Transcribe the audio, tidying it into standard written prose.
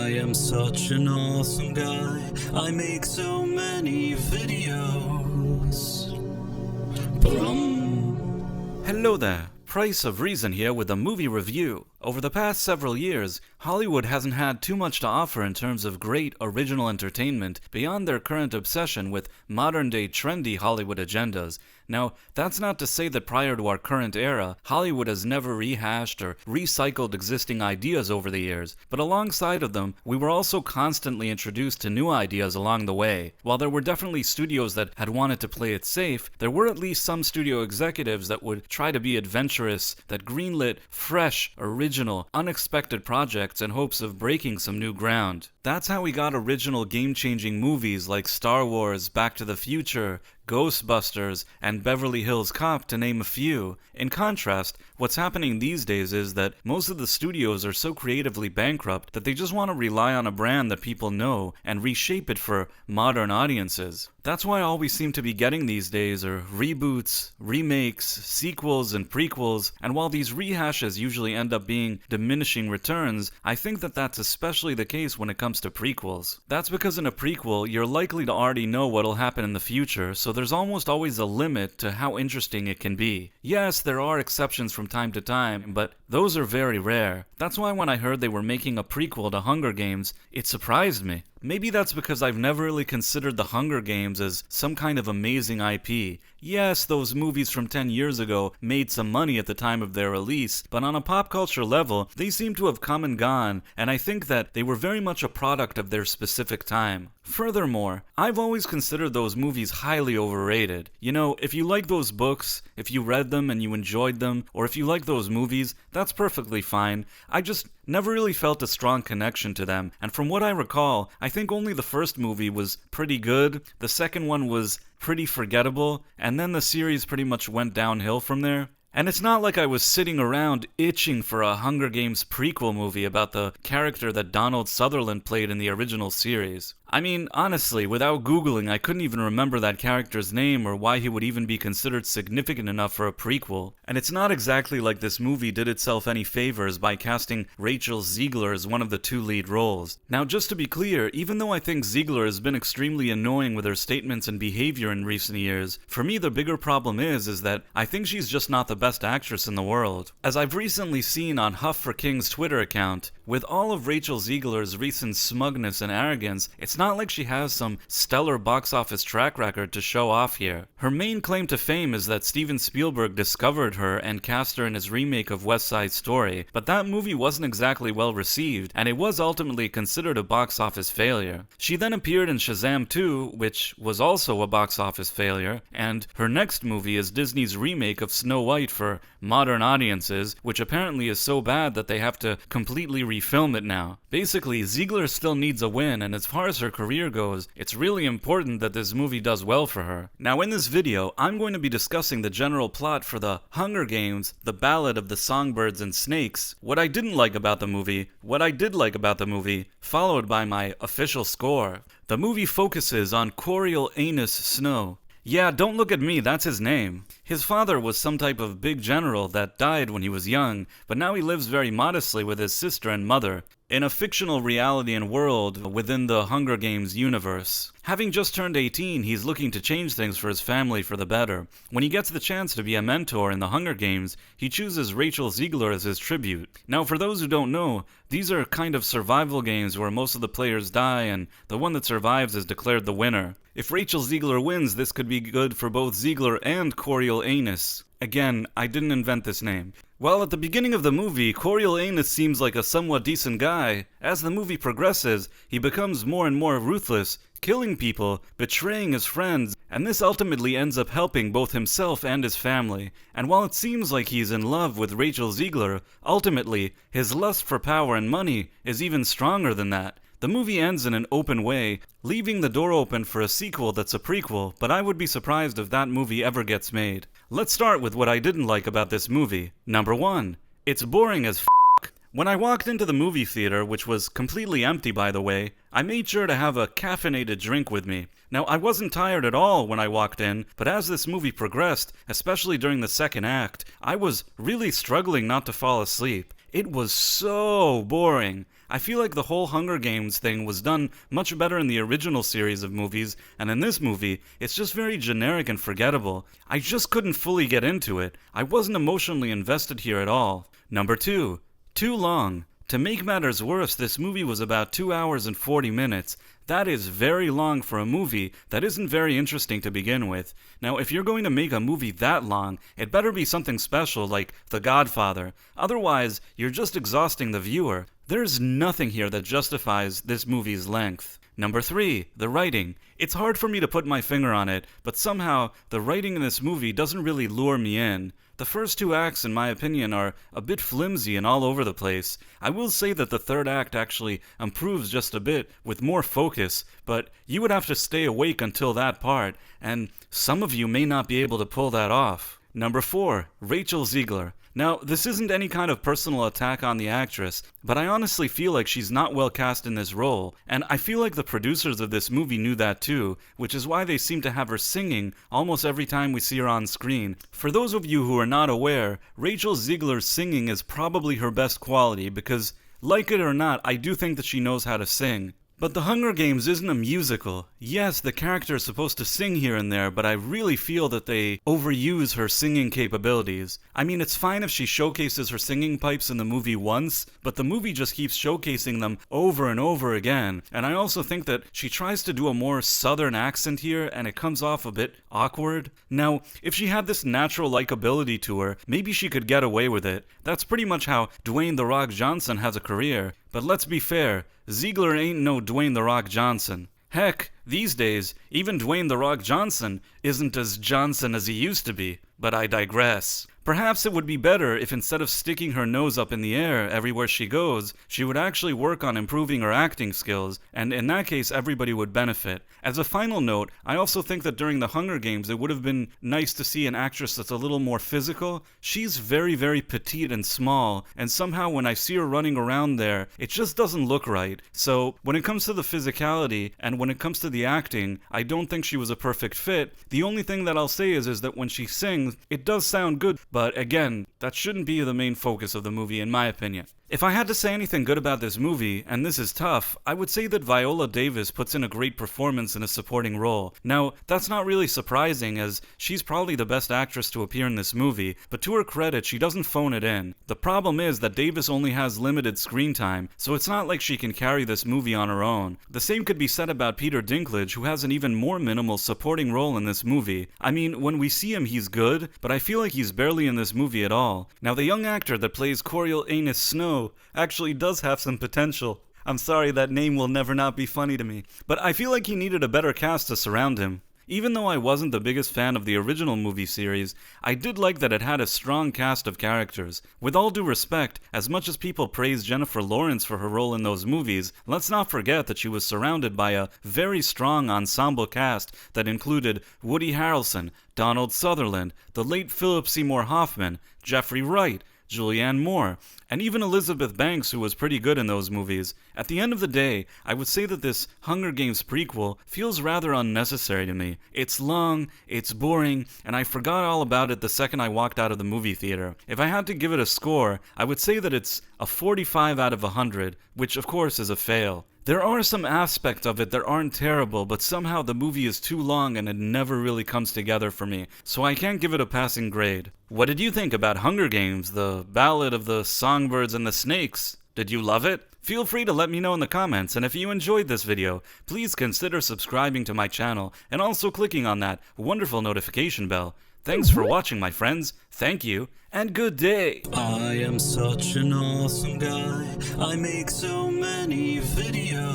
I am such an awesome guy. I make so many videos. Hello there, Price of Reason here with a movie review. Over the past several years, Hollywood hasn't had too much to offer in terms of great original entertainment beyond their current obsession with modern-day trendy Hollywood agendas. Now, that's not to say that prior to our current era, Hollywood has never rehashed or recycled existing ideas over the years, but alongside of them, we were also constantly introduced to new ideas along the way. While there were definitely studios that had wanted to play it safe, there were at least some studio executives that would try to be adventurous, that greenlit fresh, original, unexpected projects in hopes of breaking some new ground. That's how we got original game-changing movies like Star Wars, Back to the Future, Ghostbusters, and Beverly Hills Cop, to name a few. In contrast, what's happening these days is that most of the studios are so creatively bankrupt that they just want to rely on a brand that people know and reshape it for modern audiences. That's why all we seem to be getting these days are reboots, remakes, sequels, and prequels, and while these rehashes usually end up being diminishing returns, I think that that's especially the case when it comes to prequels. That's because in a prequel, you're likely to already know what'll happen in the future, so there's almost always a limit to how interesting it can be. Yes, there are exceptions from time to time, but those are very rare. That's why when I heard they were making a prequel to Hunger Games, it surprised me. Maybe that's because I've never really considered the Hunger Games as some kind of amazing IP. Yes, those movies from 10 years ago made some money at the time of their release, but on a pop culture level, they seem to have come and gone, and I think that they were very much a product of their specific time. Furthermore, I've always considered those movies highly overrated. You know, if you like those books, if you read them and you enjoyed them, or if you like those movies, that's perfectly fine. I just never really felt a strong connection to them, and from what I recall, I think only the first movie was pretty good, the second one was pretty forgettable, and then the series pretty much went downhill from there. And it's not like I was sitting around itching for a Hunger Games prequel movie about the character that Donald Sutherland played in the original series. I mean, honestly, without Googling, I couldn't even remember that character's name or why he would even be considered significant enough for a prequel. And it's not exactly like this movie did itself any favors by casting Rachel Zegler as one of the two lead roles. Now, just to be clear, even though I think Zegler has been extremely annoying with her statements and behavior in recent years, for me the bigger problem is that I think she's just not the best actress in the world. As I've recently seen on Huff for King's Twitter account, with all of Rachel Zegler's recent smugness and arrogance, it's not like she has some stellar box office track record to show off here. Her main claim to fame is that Steven Spielberg discovered her and cast her in his remake of West Side Story, but that movie wasn't exactly well received, and it was ultimately considered a box office failure. She then appeared in Shazam 2, which was also a box office failure, and her next movie is Disney's remake of Snow White for modern audiences, which apparently is so bad that they have to completely refilm it now. Basically, Zegler still needs a win, and as far as her career goes, it's really important that this movie does well for her. Now in this video, I'm going to be discussing the general plot for the Hunger Games, the Ballad of the Songbirds and Snakes, what I didn't like about the movie, what I did like about the movie, followed by my official score. The movie focuses on Coriolanus Snow. Yeah, don't look at me, that's his name. His father was some type of big general that died when he was young, but now he lives very modestly with his sister and mother, in a fictional reality and world within the Hunger Games universe. Having just turned 18, he's looking to change things for his family for the better. When he gets the chance to be a mentor in the Hunger Games, he chooses Rachel Zegler as his tribute. Now, for those who don't know, these are kind of survival games where most of the players die and the one that survives is declared the winner. If Rachel Zegler wins, this could be good for both Zegler and Coriolanus. Again, I didn't invent this name. While at the beginning of the movie, Coriolanus seems like a somewhat decent guy, as the movie progresses, he becomes more and more ruthless, killing people, betraying his friends, and this ultimately ends up helping both himself and his family. And while it seems like he's in love with Rachel Zegler, ultimately, his lust for power and money is even stronger than that. The movie ends in an open way, leaving the door open for a sequel that's a prequel, but I would be surprised if that movie ever gets made. Let's start with what I didn't like about this movie. Number 1. It's boring as f***. When I walked into the movie theater, which was completely empty by the way, I made sure to have a caffeinated drink with me. Now, I wasn't tired at all when I walked in, but as this movie progressed, especially during the second act, I was really struggling not to fall asleep. It was so boring. I feel like the whole Hunger Games thing was done much better in the original series of movies, and in this movie, it's just very generic and forgettable. I just couldn't fully get into it. I wasn't emotionally invested here at all. Number 2. Too long. To make matters worse, this movie was about 2 hours and 40 minutes. That is very long for a movie that isn't very interesting to begin with. Now, if you're going to make a movie that long, it better be something special like The Godfather. Otherwise, you're just exhausting the viewer. There's nothing here that justifies this movie's length. Number 3, the writing. It's hard for me to put my finger on it, but somehow the writing in this movie doesn't really lure me in. The first 2 acts, in my opinion, are a bit flimsy and all over the place. I will say that the third act actually improves just a bit with more focus, but you would have to stay awake until that part, and some of you may not be able to pull that off. Number 4, Rachel Zegler. Now, this isn't any kind of personal attack on the actress, but I honestly feel like she's not well cast in this role, and I feel like the producers of this movie knew that too, which is why they seem to have her singing almost every time we see her on screen. For those of you who are not aware, Rachel Zegler's singing is probably her best quality because, like it or not, I do think that she knows how to sing. But The Hunger Games isn't a musical. Yes, the character is supposed to sing here and there, but I really feel that they overuse her singing capabilities. I mean, it's fine if she showcases her singing pipes in the movie once, but the movie just keeps showcasing them over and over again. And I also think that she tries to do a more southern accent here, and it comes off a bit awkward. Now, if she had this natural likability to her, maybe she could get away with it. That's pretty much how Dwayne "The Rock" Johnson has a career. But let's be fair, Zegler ain't no Dwayne "The Rock" Johnson. Heck, these days, even Dwayne "The Rock" Johnson isn't as Johnson as he used to be. But I digress. Perhaps it would be better if instead of sticking her nose up in the air everywhere she goes, she would actually work on improving her acting skills, and in that case everybody would benefit. As a final note, I also think that during the Hunger Games it would have been nice to see an actress that's a little more physical. She's very, very petite and small, and somehow when I see her running around there, it just doesn't look right. So when it comes to the physicality, and when it comes to the acting, I don't think she was a perfect fit. The only thing that I'll say is that when she sings, it does sound good. But again, that shouldn't be the main focus of the movie in my opinion. If I had to say anything good about this movie, and this is tough, I would say that Viola Davis puts in a great performance in a supporting role. Now, that's not really surprising as she's probably the best actress to appear in this movie, but to her credit, she doesn't phone it in. The problem is that Davis only has limited screen time, so it's not like she can carry this movie on her own. The same could be said about Peter Dinklage, who has an even more minimal supporting role in this movie. I mean, when we see him, he's good, but I feel like he's barely in this movie at all. Now, the young actor that plays Coriolanus Snow actually does have some potential. I'm sorry, that name will never not be funny to me. But I feel like he needed a better cast to surround him. Even though I wasn't the biggest fan of the original movie series, I did like that it had a strong cast of characters. With all due respect, as much as people praise Jennifer Lawrence for her role in those movies, let's not forget that she was surrounded by a very strong ensemble cast that included Woody Harrelson, Donald Sutherland, the late Philip Seymour Hoffman, Jeffrey Wright, Julianne Moore, and even Elizabeth Banks, who was pretty good in those movies. At the end of the day, I would say that this Hunger Games prequel feels rather unnecessary to me. It's long, it's boring, and I forgot all about it the second I walked out of the movie theater. If I had to give it a score, I would say that it's a 45 out of 100, which of course is a fail. There are some aspects of it that aren't terrible, but somehow the movie is too long and it never really comes together for me, so I can't give it a passing grade. What did you think about Hunger Games, the Ballad of the Songbirds and the Snakes? Did you love it? Feel free to let me know in the comments, and if you enjoyed this video, please consider subscribing to my channel and also clicking on that wonderful notification bell. Thanks for watching, my friends. Thank you, and good day. I am such an awesome guy. I make so many videos.